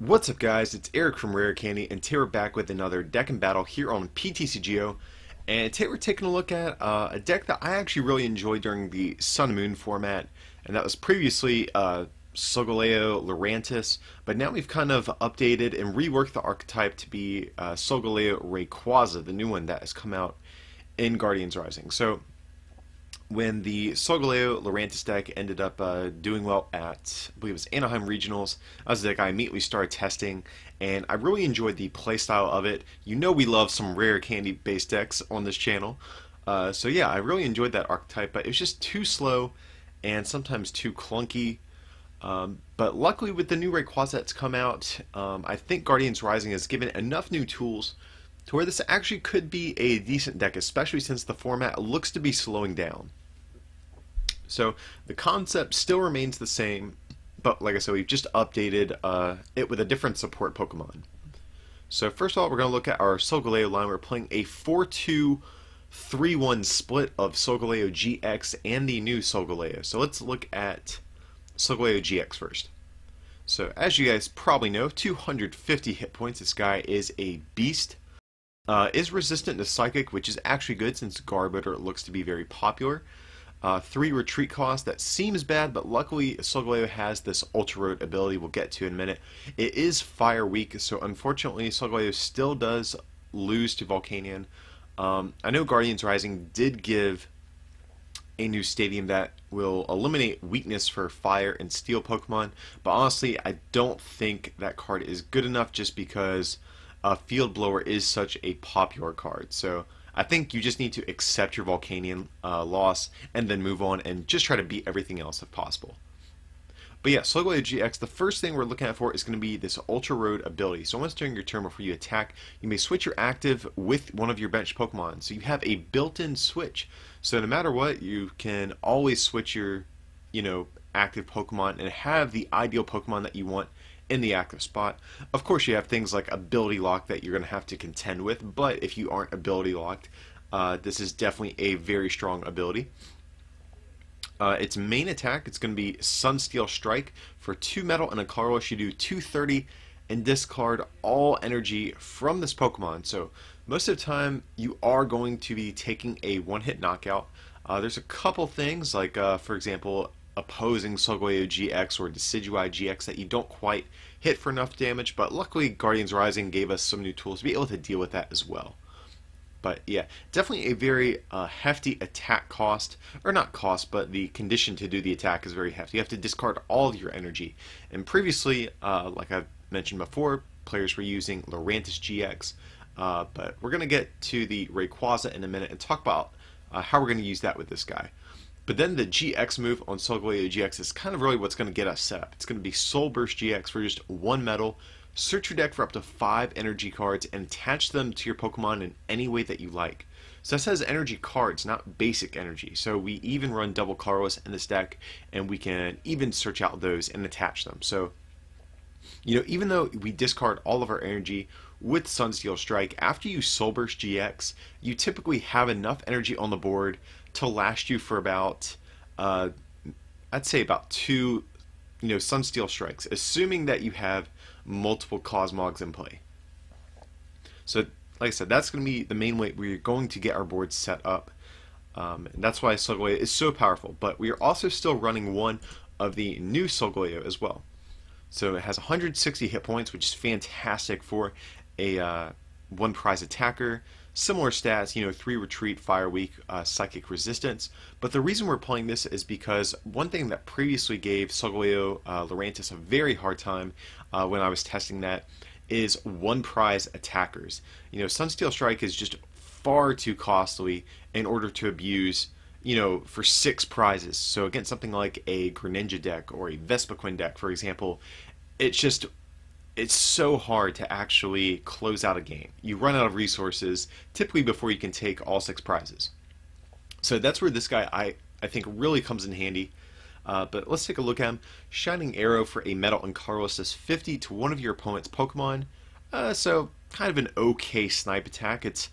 What's up guys, it's Eric from Rare Candy, and today we're back with another deck and battle here on PTCGO. And today we're taking a look at a deck that I actually really enjoyed during the Sun and Moon format, and that was previously Solgaleo Lurantis, but now we've kind of updated and reworked the archetype to be Solgaleo Rayquaza, the new one that has come out in Guardians Rising. So when the Solgaleo Lurantis deck ended up doing well at, I believe it was Anaheim Regionals, that was the deck I immediately started testing, and I really enjoyed the playstyle of it. You know we love some Rare Candy based decks on this channel, so yeah, I really enjoyed that archetype, but it was just too slow and sometimes too clunky. But luckily with the new Rayquaza that's come out, I think Guardians Rising has given enough new tools to where this actually could be a decent deck, especially since the format looks to be slowing down. So the concept still remains the same, but like I said, we've just updated it with a different support Pokemon. So first of all, we're going to look at our Solgaleo line. We're playing a 4-2-3-1 split of Solgaleo GX and the new Solgaleo. So let's look at Solgaleo GX first. So as you guys probably know, 250 hit points. This guy is a beast. Is resistant to Psychic, which is actually good since Garbodor looks to be very popular. 3 retreat cost, that seems bad, but luckily Solgaleo has this Ultra Road ability we'll get to in a minute. It is fire weak, so unfortunately Solgaleo still does lose to Volcanion. I know Guardians Rising did give a new stadium that will eliminate weakness for fire and steel Pokemon, but honestly I don't think that card is good enough just because Field Blower is such a popular card. So I think you just need to accept your Volcanion loss and then move on and just try to beat everything else if possible. But yeah, Solgaleo GX, the first thing we're looking at for is going to be this Ultra Road ability. So once during your turn before you attack, you may switch your active with one of your bench Pokemon. So you have a built-in switch. So no matter what, you can always switch your, active Pokemon and have the ideal Pokemon that you want in the active spot. Of course, you have things like ability lock that you're going to have to contend with, but if you aren't ability locked, this is definitely a very strong ability. Its main attack, it's going to be Sunsteel Strike. For 2 metal and a colorless, you do 230 and discard all energy from this Pokemon. So most of the time, you are going to be taking a one-hit knockout. There's a couple things, like for example, opposing Solgaleo GX or Decidueye GX that you don't quite hit for enough damage, but luckily Guardians Rising gave us some new tools to be able to deal with that as well. But yeah, definitely a very hefty attack cost, or not cost, but the condition to do the attack is very hefty. You have to discard all of your energy, and previously, like I've mentioned before, players were using Lurantis GX, but we're going to get to the Rayquaza in a minute and talk about how we're going to use that with this guy. But then the GX move on Solgaleo GX is kind of really what's going to get us set up. It's going to be Soul Burst GX for just 1 metal. Search your deck for up to 5 energy cards and attach them to your Pokemon in any way that you like. So that says energy cards, not basic energy. So we even run double colorless in this deck, and we can even search out those and attach them. So, even though we discard all of our energy with Sunsteel Strike, after you Soul Burst GX, you typically have enough energy on the board to last you for about, I'd say about 2, Sunsteel Strikes, assuming that you have multiple Cosmogs in play. So, like I said, that's going to be the main way we're going to get our board set up, and that's why Solgaleo is so powerful. But we are also still running one of the new Solgaleo as well. So it has 160 hit points, which is fantastic for a one prize attacker. Similar stats, 3 retreat, fire weak, psychic resistance. But the reason we're playing this is because one thing that previously gave Solgaleo Lurantis a very hard time when I was testing that is one prize attackers. Sunsteel Strike is just far too costly in order to abuse, for 6 prizes. So against something like a Greninja deck or a Vespiquen deck, for example, it's so hard to actually close out a game. You run out of resources typically before you can take all 6 prizes. So that's where this guy I think really comes in handy. But let's take a look at him. Shining Arrow for a metal and colorless does 50 to one of your opponent's Pokemon. So kind of an okay snipe attack. It's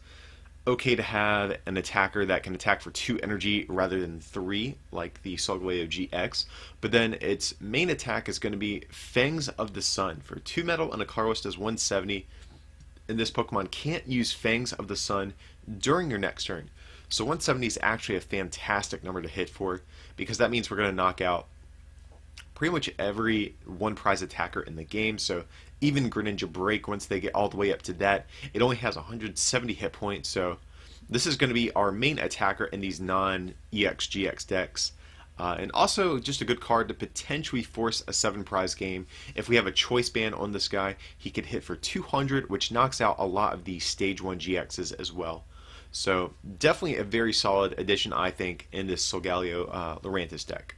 okay to have an attacker that can attack for 2 energy rather than 3, like the Solgaleo GX. But then its main attack is going to be Fangs of the Sun. For 2 metal and a colorless does 170. And this Pokemon can't use Fangs of the Sun during your next turn. So 170 is actually a fantastic number to hit for, because that means we're going to knock out pretty much every one prize attacker in the game. So even Greninja Break, once they get all the way up to that, it only has 170 hit points. So this is going to be our main attacker in these non-EX GX decks. And also just a good card to potentially force a 7 prize game. If we have a choice band on this guy, he could hit for 200, which knocks out a lot of the stage 1 GXs as well. So definitely a very solid addition, I think, in this Solgaleo Lurantis deck.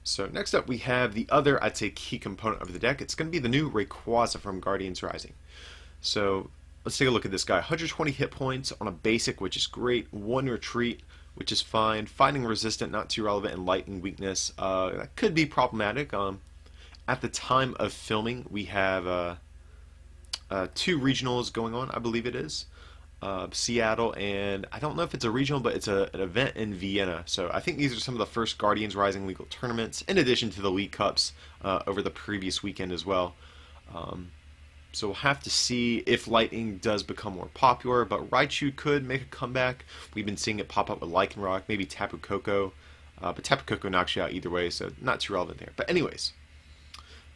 So next up we have the other, I'd say, key component of the deck. It's going to be the new Rayquaza from Guardians Rising. So let's take a look at this guy. 120 hit points on a basic, which is great. 1 retreat, which is fine. Fighting resistant, not too relevant, and lightning weakness. That could be problematic. At the time of filming, we have 2 regionals going on, I believe it is. Seattle, and I don't know if it's a regional, but it's an event in Vienna. So I think these are some of the first Guardians Rising legal tournaments, in addition to the League Cups over the previous weekend as well. So we'll have to see if Lightning does become more popular, but Raichu could make a comeback. We've been seeing it pop up with Lycanroc, maybe Tapu Koko, but Tapu Koko knocks you out either way, so not too relevant there. But anyways,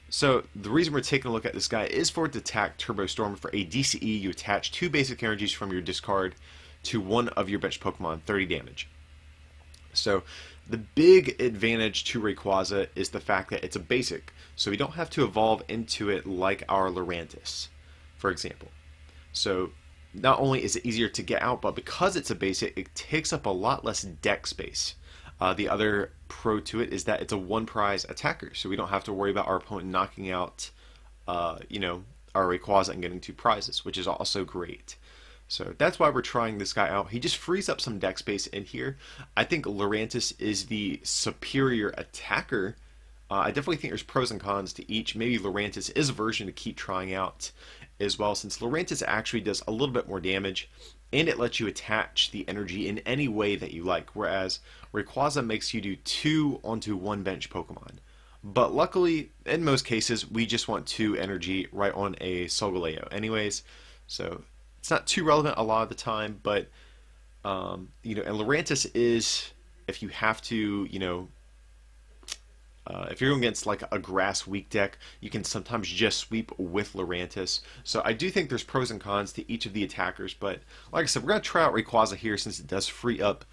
so the reason we're taking a look at this guy is for it to attack Turbo Storm. For a DCE, you attach 2 basic energies from your discard to one of your bench Pokemon, 30 damage. So the big advantage to Rayquaza is the fact that it's a basic, so we don't have to evolve into it like our Lurantis, for example. So not only is it easier to get out, but because it's a basic, it takes up a lot less deck space. The other pro to it is that it's a 1 prize attacker, so we don't have to worry about our opponent knocking out, our Rayquaza and getting 2 prizes, which is also great. So that's why we're trying this guy out. He just frees up some deck space in here. I think Lurantis is the superior attacker. I definitely think there's pros and cons to each. Maybe Lurantis is a version to keep trying out as well, since Lurantis actually does a little bit more damage, and it lets you attach the energy in any way that you like, whereas Rayquaza makes you do 2 onto 1 bench Pokemon. But luckily, in most cases, we just want 2 energy right on a Solgaleo anyways, so it's not too relevant a lot of the time. But and Lurantis is, if you have to, if you're going against like a grass weak deck, you can sometimes just sweep with Lurantis. So I do think there's pros and cons to each of the attackers, but like I said, we're going to try out Rayquaza here since it does free up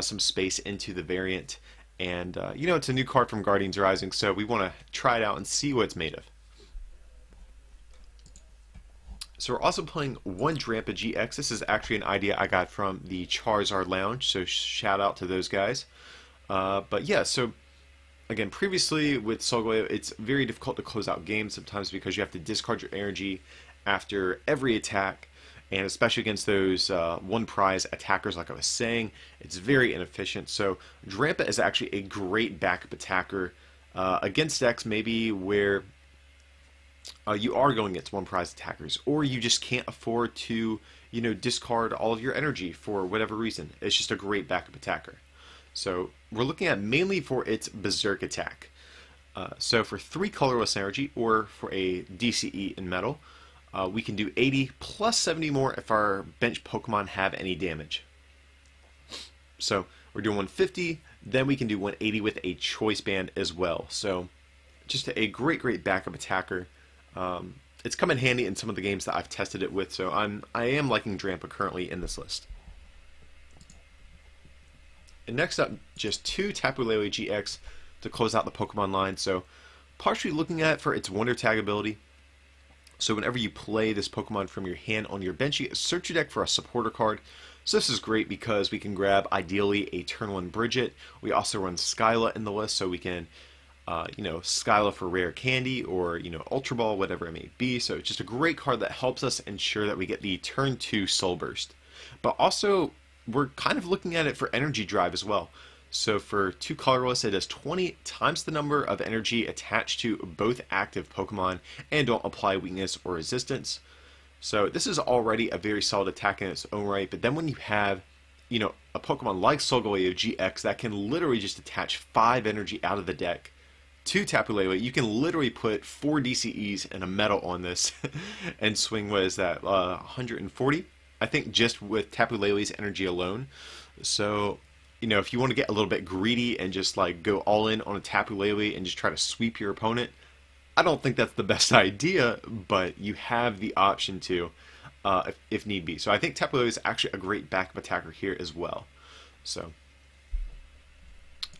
some space into the variant. And it's a new card from Guardians Rising, so we want to try it out and see what it's made of. So we're also playing 1 Drampa GX. This is actually an idea I got from the Charizard Lounge, so shout out to those guys. But yeah, so again, previously with Solgaleo, it's very difficult to close out games sometimes because you have to discard your energy after every attack, and especially against those 1 prize attackers like I was saying, it's very inefficient. So Drampa is actually a great backup attacker against decks maybe where you are going against 1 prize attackers, or you just can't afford to discard all of your energy for whatever reason. It's just a great backup attacker. So we're looking at mainly for its Berserk attack. So for 3 colorless energy, or for a DCE in metal, we can do 80 plus 70 more if our bench Pokemon have any damage. So we're doing 150, then we can do 180 with a choice band as well. So just a great backup attacker. It's come in handy in some of the games that I've tested it with, so I am liking Drampa currently in this list. And next up, just 2 Tapu Lele GX to close out the Pokemon line. So partially looking at it for its Wonder Tag ability. So whenever you play this Pokemon from your hand on your bench, you search your deck for a supporter card. So this is great because we can grab, ideally, a turn 1 Bridget. We also run Skyla in the list, so we can, Skyla for rare candy, or, Ultra Ball, whatever it may be. So it's just a great card that helps us ensure that we get the turn 2 Soul Burst. But also, we're kind of looking at it for energy drive as well. So for 2 colorless, it does 20 times the number of energy attached to both active Pokemon and don't apply weakness or resistance. So this is already a very solid attack in its own right, but then when you have, a Pokemon like Solgaleo GX that can literally just attach 5 energy out of the deck to Tapu Lele, you can literally put 4 DCEs and a Metal on this and swing, what is that, 140? I think just with Tapu Lele's energy alone. So, if you want to get a little bit greedy and just like go all in on a Tapu Lele and just try to sweep your opponent, I don't think that's the best idea, but you have the option to, if need be. So I think Tapu Lele is actually a great backup attacker here as well. So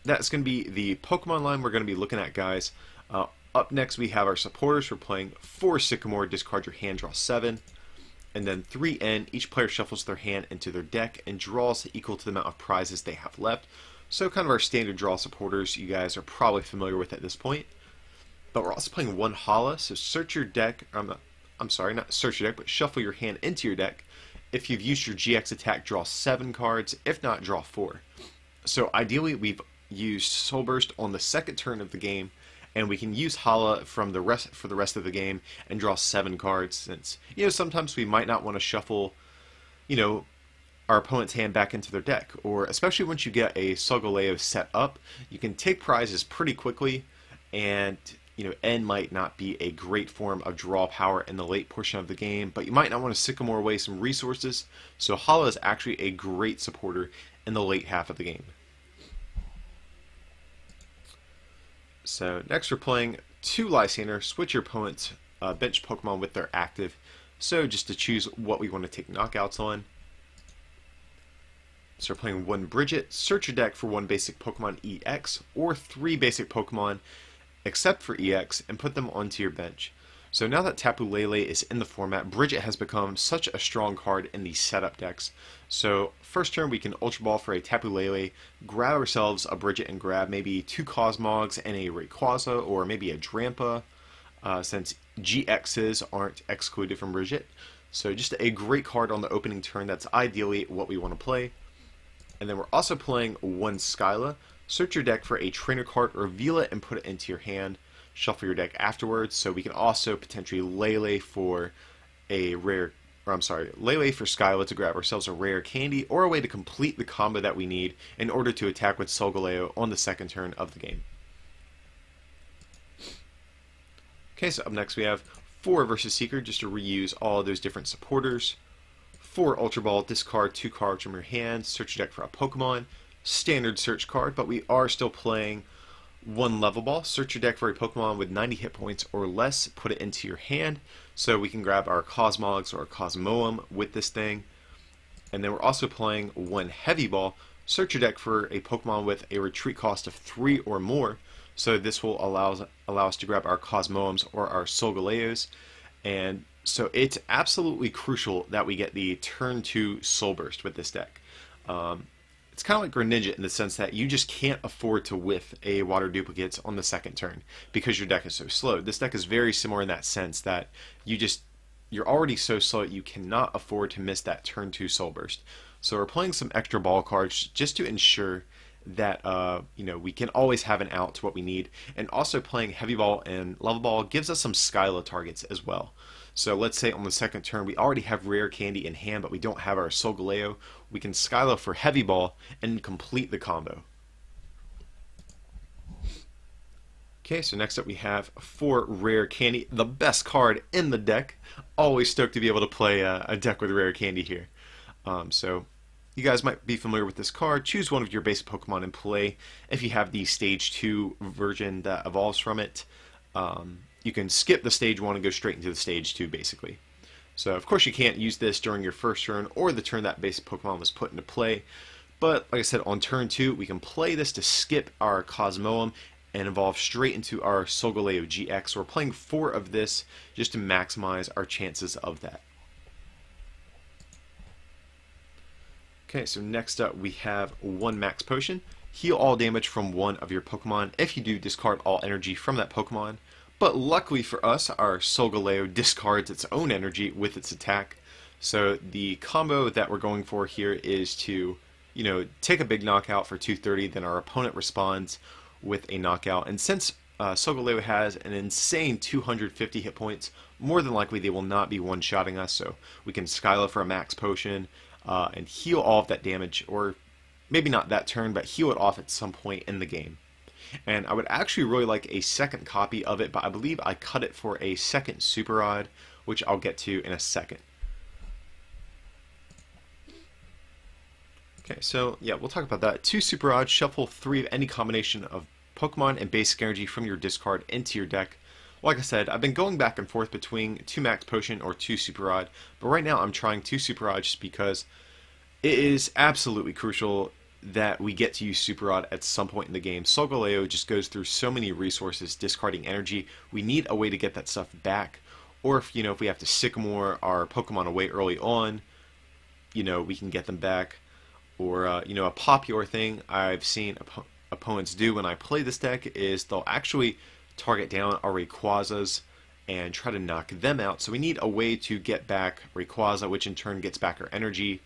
that's going to be the Pokemon line we're going to be looking at, guys. Up next, we have our supporters. We're playing 4 Sycamore, discard your hand, draw 7. And then 3 N, each player shuffles their hand into their deck and draws equal to the amount of prizes they have left. So kind of our standard draw supporters you guys are probably familiar with at this point. But we're also playing 1 Hala, so search your deck, I'm sorry, not search your deck, but shuffle your hand into your deck. If you've used your GX attack, draw 7 cards. If not, draw 4. So ideally, we've used Soul Burst on the second turn of the game, and we can use Hala for the rest of the game and draw 7 cards, since, sometimes we might not want to shuffle, our opponent's hand back into their deck, or especially once you get a Solgaleo set up, you can take prizes pretty quickly, and N might not be a great form of draw power in the late portion of the game, but you might not want to Sycamore away some resources, so Hala is actually a great supporter in the late half of the game. So next we're playing 2 Lysander. Switch your opponent's bench Pokemon with their active, so just to choose what we want to take knockouts on. So we're playing 1 Bridget. Search your deck for 1 basic Pokemon EX, or 3 basic Pokemon except for EX, and put them onto your bench. So now that Tapu Lele is in the format, Bridget has become such a strong card in these setup decks. So first turn we can Ultra Ball for a Tapu Lele, grab ourselves a Bridget and grab maybe 2 Cosmogs and a Rayquaza, or maybe a Drampa, since GXs aren't excluded from Bridget. So just a great card on the opening turn. That's ideally what we want to play. And then we're also playing 1 Skyla. Search your deck for a trainer card, reveal it, and put it into your hand. Shuffle your deck afterwards, so we can also potentially Lele for a rare, Lele for Skyla to grab ourselves a rare candy, or a way to complete the combo that we need in order to attack with Solgaleo on the second turn of the game. Okay, so up next we have 4 versus Seeker, just to reuse all of those different supporters. 4 Ultra Ball, discard 2 cards from your hand, search your deck for a Pokemon. Standard search card, but we are still playing 1 Level Ball. Search your deck for a Pokemon with 90 hit points or less, put it into your hand, so we can grab our Cosmogs or Cosmoem with this thing. And then we're also playing 1 Heavy Ball. Search your deck for a Pokemon with a retreat cost of 3 or more, so this will allow us to grab our Cosmoems or our Solgaleos. And so it's absolutely crucial that we get the turn 2 Soul Burst with this deck. It's kind of like Greninja in the sense that you just can't afford to whiff a Water Duplicates on the second turn because your deck is so slow. This deck is very similar in that sense that you're already so slow you cannot afford to miss that turn 2 Soul Burst. So we're playing some extra ball cards just to ensure that we can always have an out to what we need, and also playing Heavy Ball and Level Ball gives us some Skyla targets as well. So let's say on the second turn we already have rare candy in hand, but we don't have our Solgaleo. We can Skyla for Heavy Ball and complete the combo. Okay, so next up we have 4 rare candy, the best card in the deck. Always stoked to be able to play a deck with rare candy here. So you guys might be familiar with this card. Choose one of your basic Pokemon and play. If you have the Stage 2 version that evolves from it, you can skip the Stage 1 and go straight into the Stage 2 basically. So of course you can't use this during your first turn or the turn that basic Pokemon was put into play. But like I said, on turn 2 we can play this to skip our Cosmoem and evolve straight into our Solgaleo GX. So we're playing 4 of this just to maximize our chances of that. Okay, so next up we have 1 Max Potion. Heal all damage from 1 of your Pokemon. If you do, discard all energy from that Pokemon. But luckily for us, our Solgaleo discards its own energy with its attack. So the combo that we're going for here is to, take a big knockout for 230, then our opponent responds with a knockout. And since Solgaleo has an insane 250 hit points. More than likely, they will not be one-shotting us, so we can Skyla for a max potion and heal all of that damage, or maybe not that turn, but heal it off at some point in the game. And I would actually really like a second copy of it, but I believe I cut it for a second Super Rod, which I'll get to in a second. Okay, so yeah, we'll talk about that. 2 Super Rods, shuffle 3 of any combination of Pokemon and basic energy from your discard into your deck. Like I said, I've been going back and forth between 2 Max Potion or 2 Super Rod, but right now I'm trying 2 Super Rod just because it is absolutely crucial that we get to use Super Rod at some point in the game. Solgaleo just goes through so many resources discarding energy. We need a way to get that stuff back, or if we have to Sycamore our Pokemon away early on, we can get them back. Or a popular thing I've seen opponents do when I play this deck is they'll actually target down our Rayquazas and try to knock them out. So we need a way to get back Rayquaza, which in turn gets back our energy.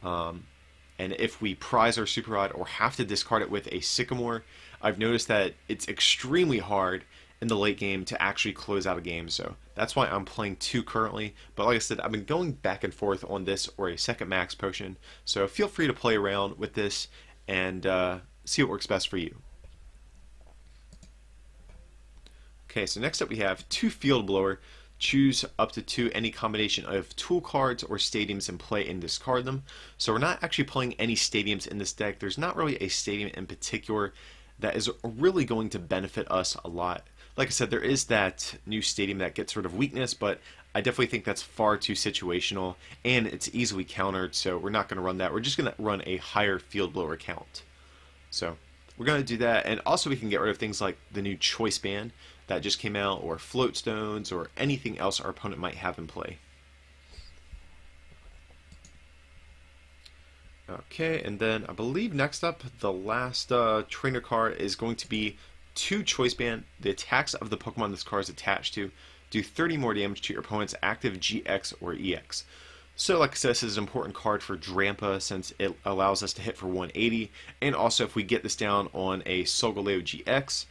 And if we prize our Super Rod or have to discard it with a Sycamore, I've noticed that it's extremely hard in the late game to actually close out a game. So that's why I'm playing 2 currently. But like I said, I've been going back and forth on this or a second Max Potion. So feel free to play around with this and see what works best for you. Okay, so next up we have 2 Field Blower. Choose up to 2 any combination of tool cards or stadiums in play and discard them. So we're not actually playing any stadiums in this deck. There's not really a stadium in particular that is really going to benefit us a lot. Like I said, there is that new stadium that gets rid of weakness, but I definitely think that's far too situational and it's easily countered, so we're not going to run that. We're just going to run a higher Field Blower count. So we're going to do that, and also we can get rid of things like the new Choice Band that just came out, or Float Stones, or anything else our opponent might have in play. Okay, and then I believe next up, the last trainer card is going to be 2 Choice Band. The attacks of the Pokemon this card is attached to do 30 more damage to your opponent's active GX or EX. So like I said, this is an important card for Drampa since it allows us to hit for 180, and also if we get this down on a Solgaleo GX,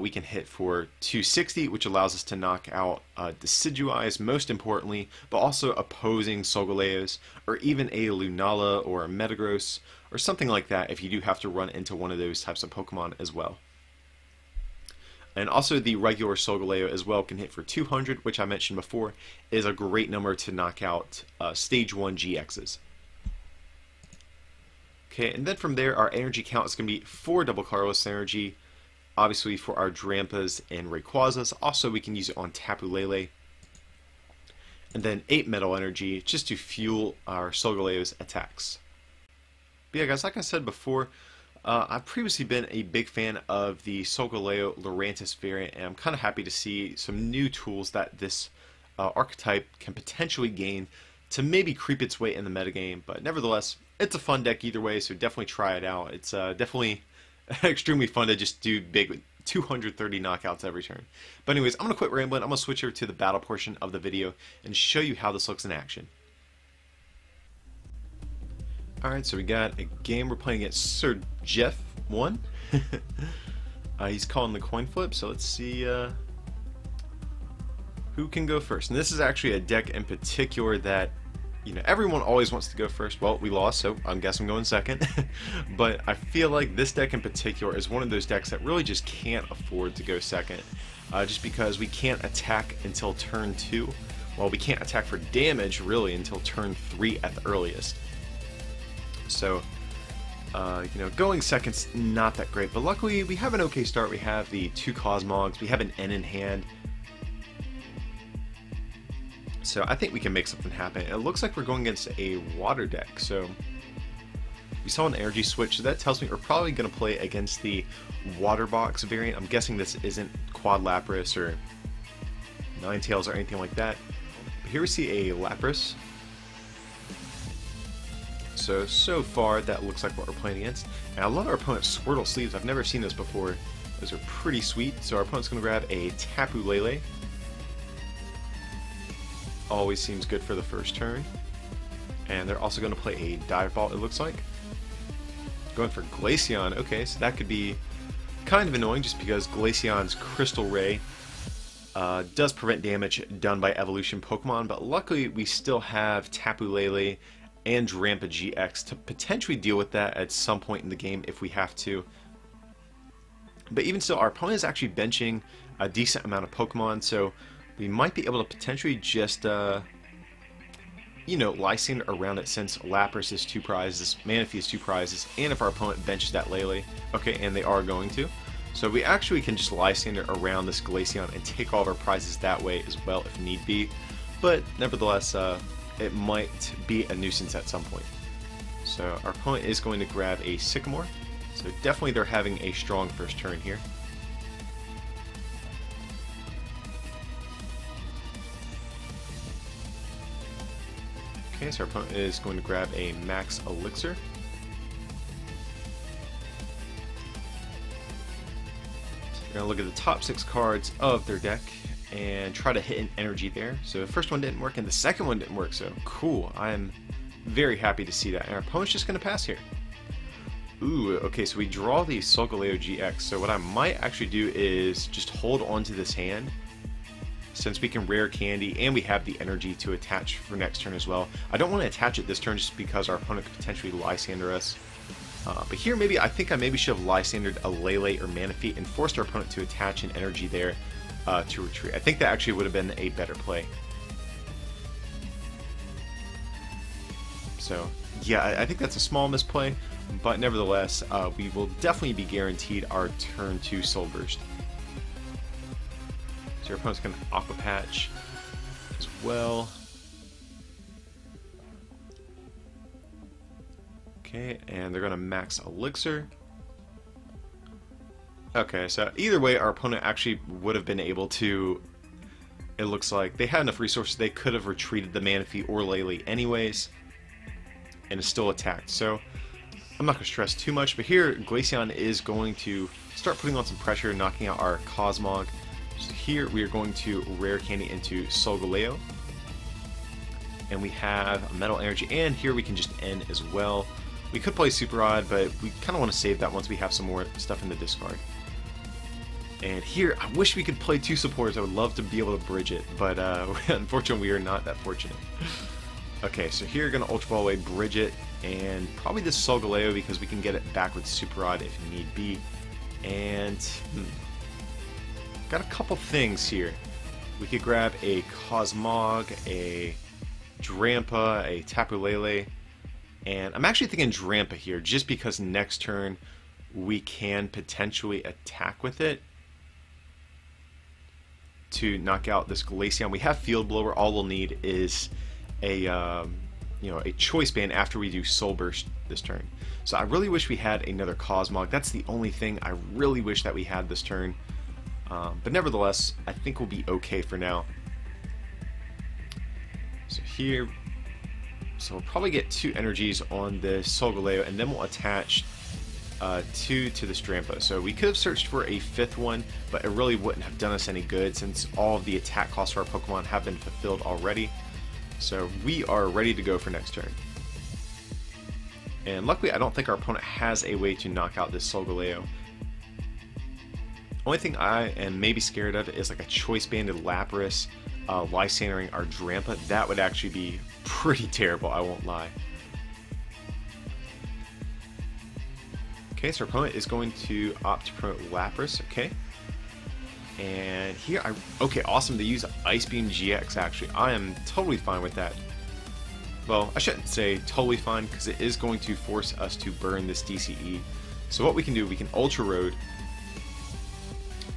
we can hit for 260, which allows us to knock out Decidueyes most importantly, but also opposing Solgaleos, or even a Lunala or a Metagross, or something like that if you do have to run into one of those types of Pokemon as well. And also the regular Solgaleo as well can hit for 200, which I mentioned before is a great number to knock out Stage 1 GXs. Okay, and then from there our energy count is going to be 4 double colorless energy, obviously for our Drampas and Rayquazas. Also we can use it on Tapu Lele. And then 8 metal energy just to fuel our Solgaleo's attacks. But yeah guys, like I said before, I've previously been a big fan of the Solgaleo Lurantis variant, and I'm kind of happy to see some new tools that this archetype can potentially gain to maybe creep its way in the metagame. But nevertheless, it's a fun deck either way, so definitely try it out. It's definitely extremely fun to just do big 230 knockouts every turn. But anyways, I'm going to quit rambling. I'm going to switch over to the battle portion of the video and show you how this looks in action. Alright, so we got a game we're playing against Sir Jeff 1. He's calling the coin flip, so let's see who can go first. And this is actually a deck in particular that, everyone always wants to go first. Well, we lost, so I guess I'm going second. But I feel like this deck in particular is one of those decks that really just can't afford to go second. Just because we can't attack until turn 2. Well, we can't attack for damage, really, until turn 3 at the earliest. So, going second's not that great, but luckily we have an okay start. We have the 2 Cosmogs, we have an N in hand, so I think we can make something happen. It looks like we're going against a water deck, so we saw an energy switch, so that tells me we're probably going to play against the Water Box variant. I'm guessing this isn't Quad Lapras or Ninetales or anything like that. But here we see a Lapras. So far that looks like what we're playing against. And I love our opponent's Squirtle sleeves. I've never seen this before. Those are pretty sweet. So our opponent's going to grab a Tapu Lele. Always seems good for the first turn. And they're also going to play a Dive Ball, it looks like. Going for Glaceon. Okay, so that could be kind of annoying just because Glaceon's Crystal Ray does prevent damage done by evolution Pokemon, but luckily we still have Tapu Lele and Drampa GX to potentially deal with that at some point in the game if we have to. But even still, our opponent is actually benching a decent amount of Pokemon, so we might be able to potentially just, you know, Lysander around it since Lapras is 2 prizes, Manaphy is 2 prizes, and if our opponent benches that Lele. Okay, and they are going to. So we actually can just Lysander around this Glaceon and take all of our prizes that way as well if need be. But nevertheless, it might be a nuisance at some point. So our opponent is going to grab a Sycamore. So definitely they're having a strong first turn here. Okay, so our opponent is going to grab a Max Elixir. So they're going to look at the top 6 cards of their deck and try to hit an energy there. So the first one didn't work and the second one didn't work, so cool. I am very happy to see that. And our opponent's just going to pass here. Ooh, okay, so we draw the Solgaleo GX. So what I might actually do is just hold on to this hand, since we can rare candy and we have the energy to attach for next turn as well. I don't want to attach it this turn just because our opponent could potentially Lysander us. But here maybe I think I maybe should have Lysandered a Lele or Manaphy and forced our opponent to attach an energy there to retreat. I think that actually would have been a better play. So yeah, I think that's a small misplay, but nevertheless, we will definitely be guaranteed our turn 2 Soul Burst. So your opponent's going to Aqua Patch as well. Okay, and they're going to Max Elixir. Okay, so either way, our opponent actually would have been able to... It looks like they had enough resources, they could have retreated the Manaphy or Lele anyways, and is still attacked. So I'm not going to stress too much, but here Glaceon is going to start putting on some pressure, knocking out our Cosmog. So here we are going to Rare Candy into Solgaleo. And we have a Metal Energy, and here we can just end as well. We could play Super Odd, but we kind of want to save that once we have some more stuff in the discard. And here, I wish we could play 2 supporters. I would love to be able to bridge it, but unfortunately we are not that fortunate. Okay, so here we're going to Ultra Ball away, bridge it, and probably this Solgaleo because we can get it back with Super Odd if need be. And got a couple things here. We could grab a Cosmog, a Drampa, a Tapu Lele, and I'm actually thinking Drampa here just because next turn we can potentially attack with it to knock out this Glaceon. We have Field Blower. All we'll need is a a Choice Band after we do Soul Burst this turn. So I really wish we had another Cosmog. That's the only thing I really wish that we had this turn. But nevertheless, I think we'll be okay for now. So here, we'll probably get 2 energies on the Solgaleo, and then we'll attach 2 to this Drampa. So we could have searched for a 5th one, but it really wouldn't have done us any good since all of the attack costs for our Pokemon have been fulfilled already. So we are ready to go for next turn. And luckily, I don't think our opponent has a way to knock out this Solgaleo. Only thing I am maybe scared of is like a Choice Banded Lapras Lysandering our Drampa. That would actually be pretty terrible, I won't lie. Okay, so our opponent is going to opt to promote Lapras, okay. And here, okay, awesome to use Ice Beam GX actually. I am totally fine with that. Well, I shouldn't say totally fine because it is going to force us to burn this DCE. So what we can do, we can Ultra Road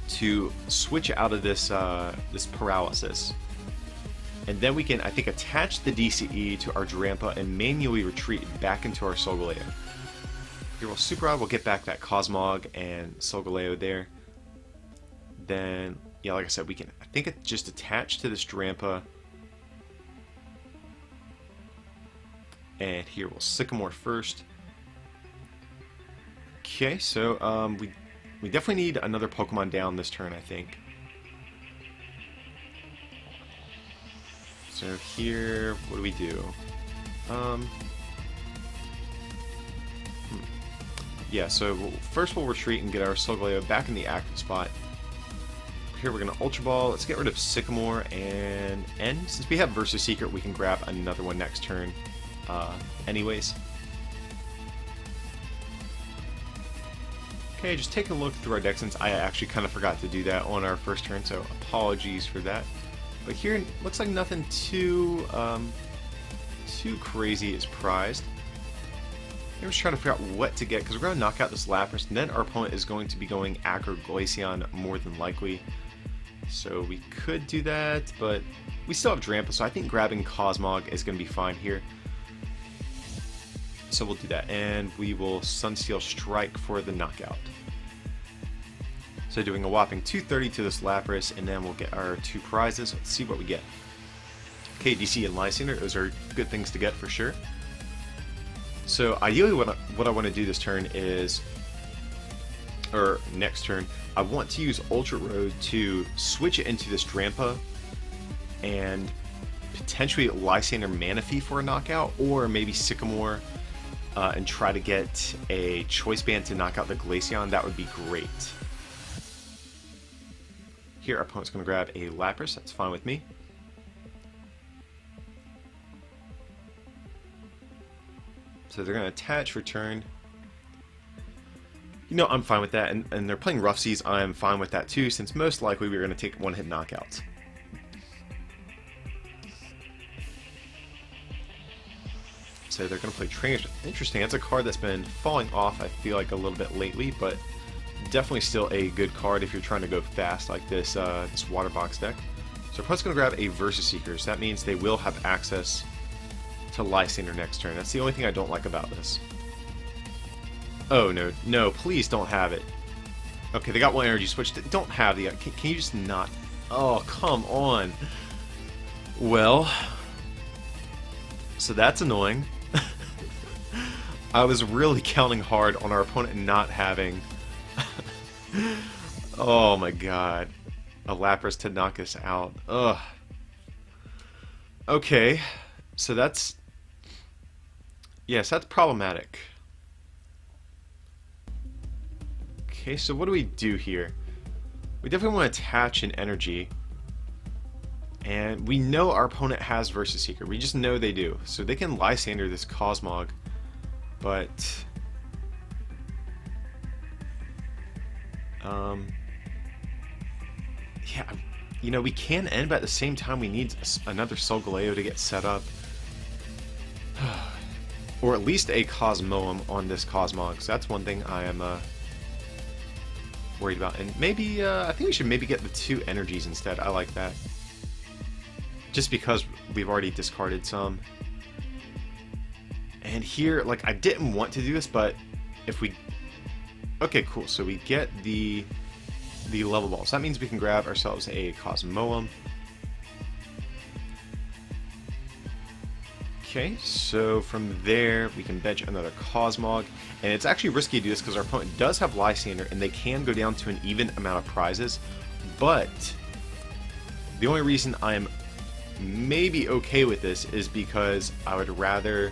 to switch out of this this paralysis, and then we can, I think, attach the DCE to our Drampa and manually retreat back into our Solgaleo. Here we'll Super Rod, we'll get back that Cosmog and Solgaleo there. Then, yeah, like I said, we can, I think, it just attach to this Drampa. And here we'll Sycamore first. Okay, so we definitely need another Pokemon down this turn, I think. So here, what do? yeah, so first we'll retreat and get our Solgaleo back in the active spot. Here we're going to Ultra Ball. Let's get rid of Sycamore and N. Since we have Versus Secret, we can grab another one next turn anyways. Okay, just take a look through our deck since I actually kind of forgot to do that on our first turn, so apologies for that. But here, looks like nothing too crazy is prized. I'm just trying to figure out what to get, because we're going to knock out this Lapras, and then our opponent is going to be going Acro Glaceon more than likely. So we could do that, but we still have Drampa, so I think grabbing Cosmog is going to be fine here. So we'll do that, and we will Sunsteel Strike for the knockout. So doing a whopping 230 to this Lapras, and then we'll get our 2 prizes. Let's see what we get. KDC and Lysander, those are good things to get for sure. So ideally what I want to do this turn is, or next turn, I want to use Ultra Road to switch it into this Drampa and potentially Lysander Manaphy for a knockout, or maybe Sycamore and try to get a Choice Band to knock out the Glaceon. That would be great. Here our opponent's going to grab a Lapras, that's fine with me. So they're going to attach, return. You know, I'm fine with that, and they're playing Rough Seas, I'm fine with that too, since most likely we're going to take one-hit knockouts. So they're going to play Trainers. Interesting, that's a card that's been falling off, I feel like, a little bit lately, but definitely still a good card if you're trying to go fast like this, this Water Box deck. So our opponent's going to grab a Versus Seeker, so that means they will have access to Lysander next turn. That's the only thing I don't like about this. Oh, no. No, please don't have it. Okay, they got one energy switch. Don't have the... Can you just not... Oh, come on. Well... So that's annoying. I was really counting hard on our opponent not having... Oh my god. A Lapras to knock us out. Ugh. Okay. So that's... Yes, that's problematic. Okay, so what do we do here? We definitely want to attach an energy. And we know our opponent has Versus Seeker. We just know they do. So they can Lysander this Cosmog. But... yeah, you know, we can end, but at the same time we need another Solgaleo to get set up. Or at least a Cosmoem on this Cosmog. So that's one thing I am worried about. And maybe, I think we should maybe get the 2 energies instead. I like that. Just because we've already discarded some. And here, like, I didn't want to do this, but if we... Okay, cool. So we get the level ball. So that means we can grab ourselves a Cosmoem. Okay, so from there we can bench another Cosmog, and it's actually risky to do this because our opponent does have Lysander and they can go down to an even amount of prizes, but the only reason I'm maybe okay with this is because I would rather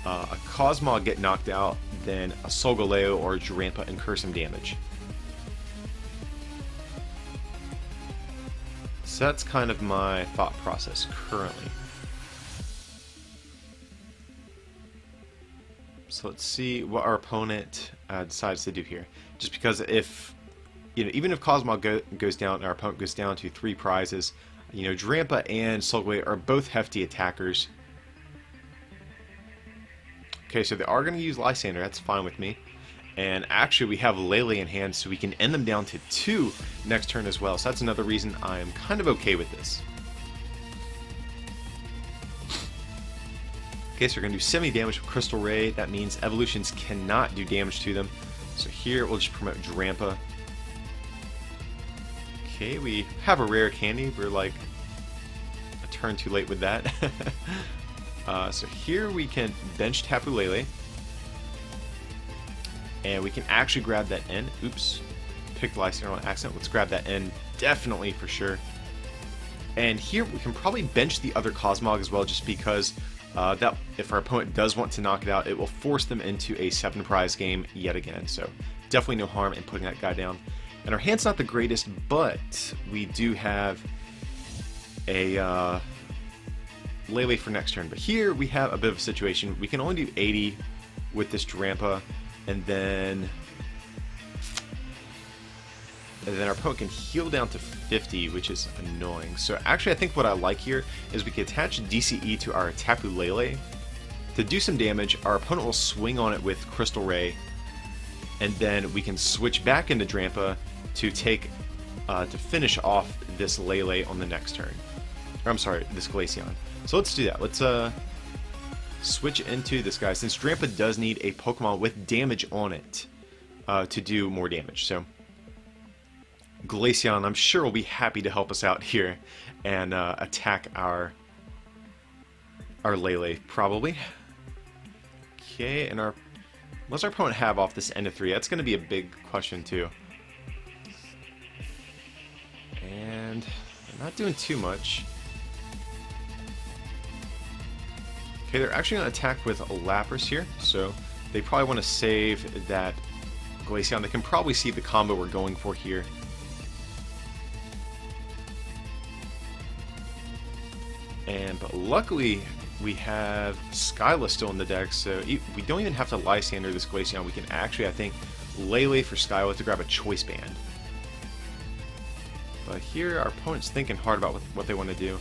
a Cosmog get knocked out than a Solgaleo or a Drampa incur some damage. So that's kind of my thought process currently. So let's see what our opponent decides to do here. Just because if, you know, even if Cosmog goes down and our opponent goes down to 3 prizes, you know, Drampa and Solgaleo are both hefty attackers. Okay, so they are going to use Lysander, that's fine with me. And actually we have Lele in hand, so we can end them down to 2 next turn as well. So that's another reason I am kind of okay with this. Okay, so we're going to do 70 damage with Crystal Ray. That means evolutions cannot do damage to them. So here we'll just promote Drampa. Okay, we have a rare candy. We're like a turn too late with that. So here we can bench Tapu Lele. And we can actually grab that N. Oops. Picked Lysander on accident. Let's grab that N definitely for sure. And here we can probably bench the other Cosmog as well, just because that if our opponent does want to knock it out, it will force them into a 7 prize game yet again. So definitely no harm in putting that guy down. And our hand's not the greatest, but we do have a Lele for next turn. But here we have a bit of a situation. We can only do 80 with this Drampa, and then our opponent can heal down to 50, which is annoying. So actually I think what I like here is we can attach DCE to our Tapu Lele. To do some damage, our opponent will swing on it with Crystal Ray, and then we can switch back into Drampa to take to finish off this Lele on the next turn. Or I'm sorry, this Glaceon. So let's do that. Let's switch into this guy, since Drampa does need a Pokemon with damage on it to do more damage. So Glaceon, I'm sure, will be happy to help us out here and attack our Lele, probably. Okay, and what does our opponent have off this end of 3? That's going to be a big question too. And they're not doing too much. Okay, they're actually going to attack with a Lapras here, so they probably want to save that Glaceon. They can probably see the combo we're going for here. But luckily we have Skyla still in the deck, so we don't even have to Lysander this Glaceon. We can actually, I think, Lele for Skyla to grab a Choice Band. But here our opponent's thinking hard about what they want to do.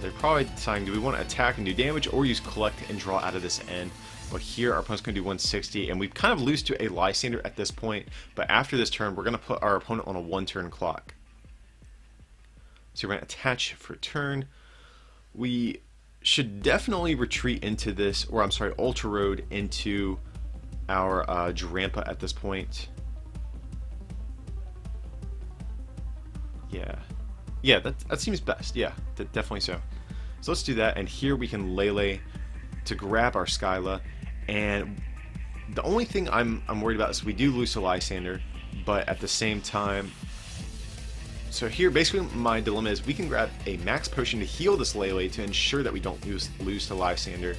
They're probably deciding, do we want to attack and do damage or use Collect and draw out of this end? But here our opponent's going to do 160, and we kind of lose to a Lysander at this point. But after this turn, we're going to put our opponent on a 1-turn clock. So we're going to attach for turn. We should definitely retreat into this, or I'm sorry, Ultra Road into our Drampa at this point. Yeah, that seems best. Yeah, definitely so. So let's do that, and here we can Lele to grab our Skyla. And the only thing I'm worried about is we do lose to Lysander, but at the same time, so here basically my dilemma is we can grab a Max Potion to heal this Lele to ensure that we don't lose to Lysander,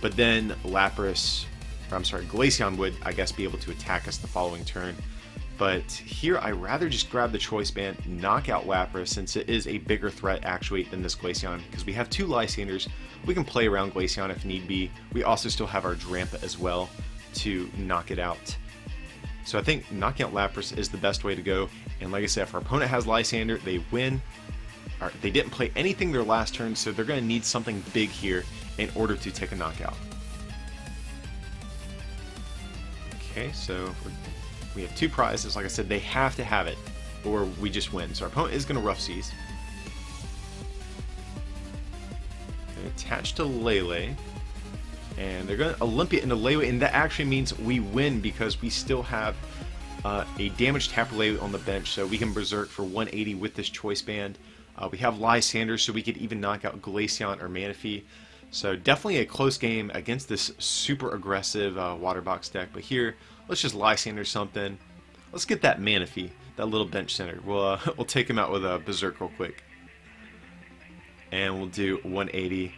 but then Glaceon would, I guess, be able to attack us the following turn. But here I rather just grab the Choice Band, knock out Lapras, since it is a bigger threat actually than this Glaceon, because we have 2 Lysanders. We can play around Glaceon if need be. We also still have our Drampa as well to knock it out. So I think knocking out Lapras is the best way to go. And like I said, if our opponent has Lysander, they win. They didn't play anything their last turn, so they're going to need something big here in order to take a knockout. Okay, so we have 2 prizes. Like I said, they have to have it, or we just win. So our opponent is going to Rough Seas. Attach to Lele. And they're going to Olympia into Lele, and that actually means we win because we still have a damaged Tapu Lele on the bench, so we can Berserk for 180 with this Choice Band. We have Lysander, so we could even knock out Glaceon or Manaphy. So definitely a close game against this super aggressive Water Box deck. But here, let's just Lysander something. Let's get that Manaphy, that little bench center. We'll take him out with a Berserk real quick. And we'll do 180.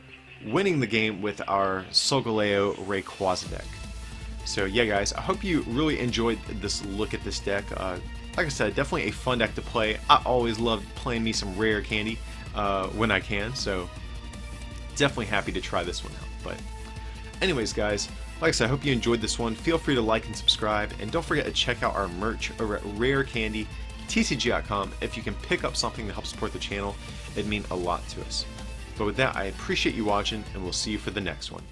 Winning the game with our Solgaleo Rayquaza deck. So yeah guys, I hope you really enjoyed this look at this deck. Like I said, definitely a fun deck to play. I always love playing me some rare candy when I can, so definitely happy to try this one out. But anyways guys, like I said, I hope you enjoyed this one. Feel free to like and subscribe, and don't forget to check out our merch over at rarecandytcg.com. If you can pick up something to help support the channel, it'd mean a lot to us. But with that, I appreciate you watching, and we'll see you for the next one.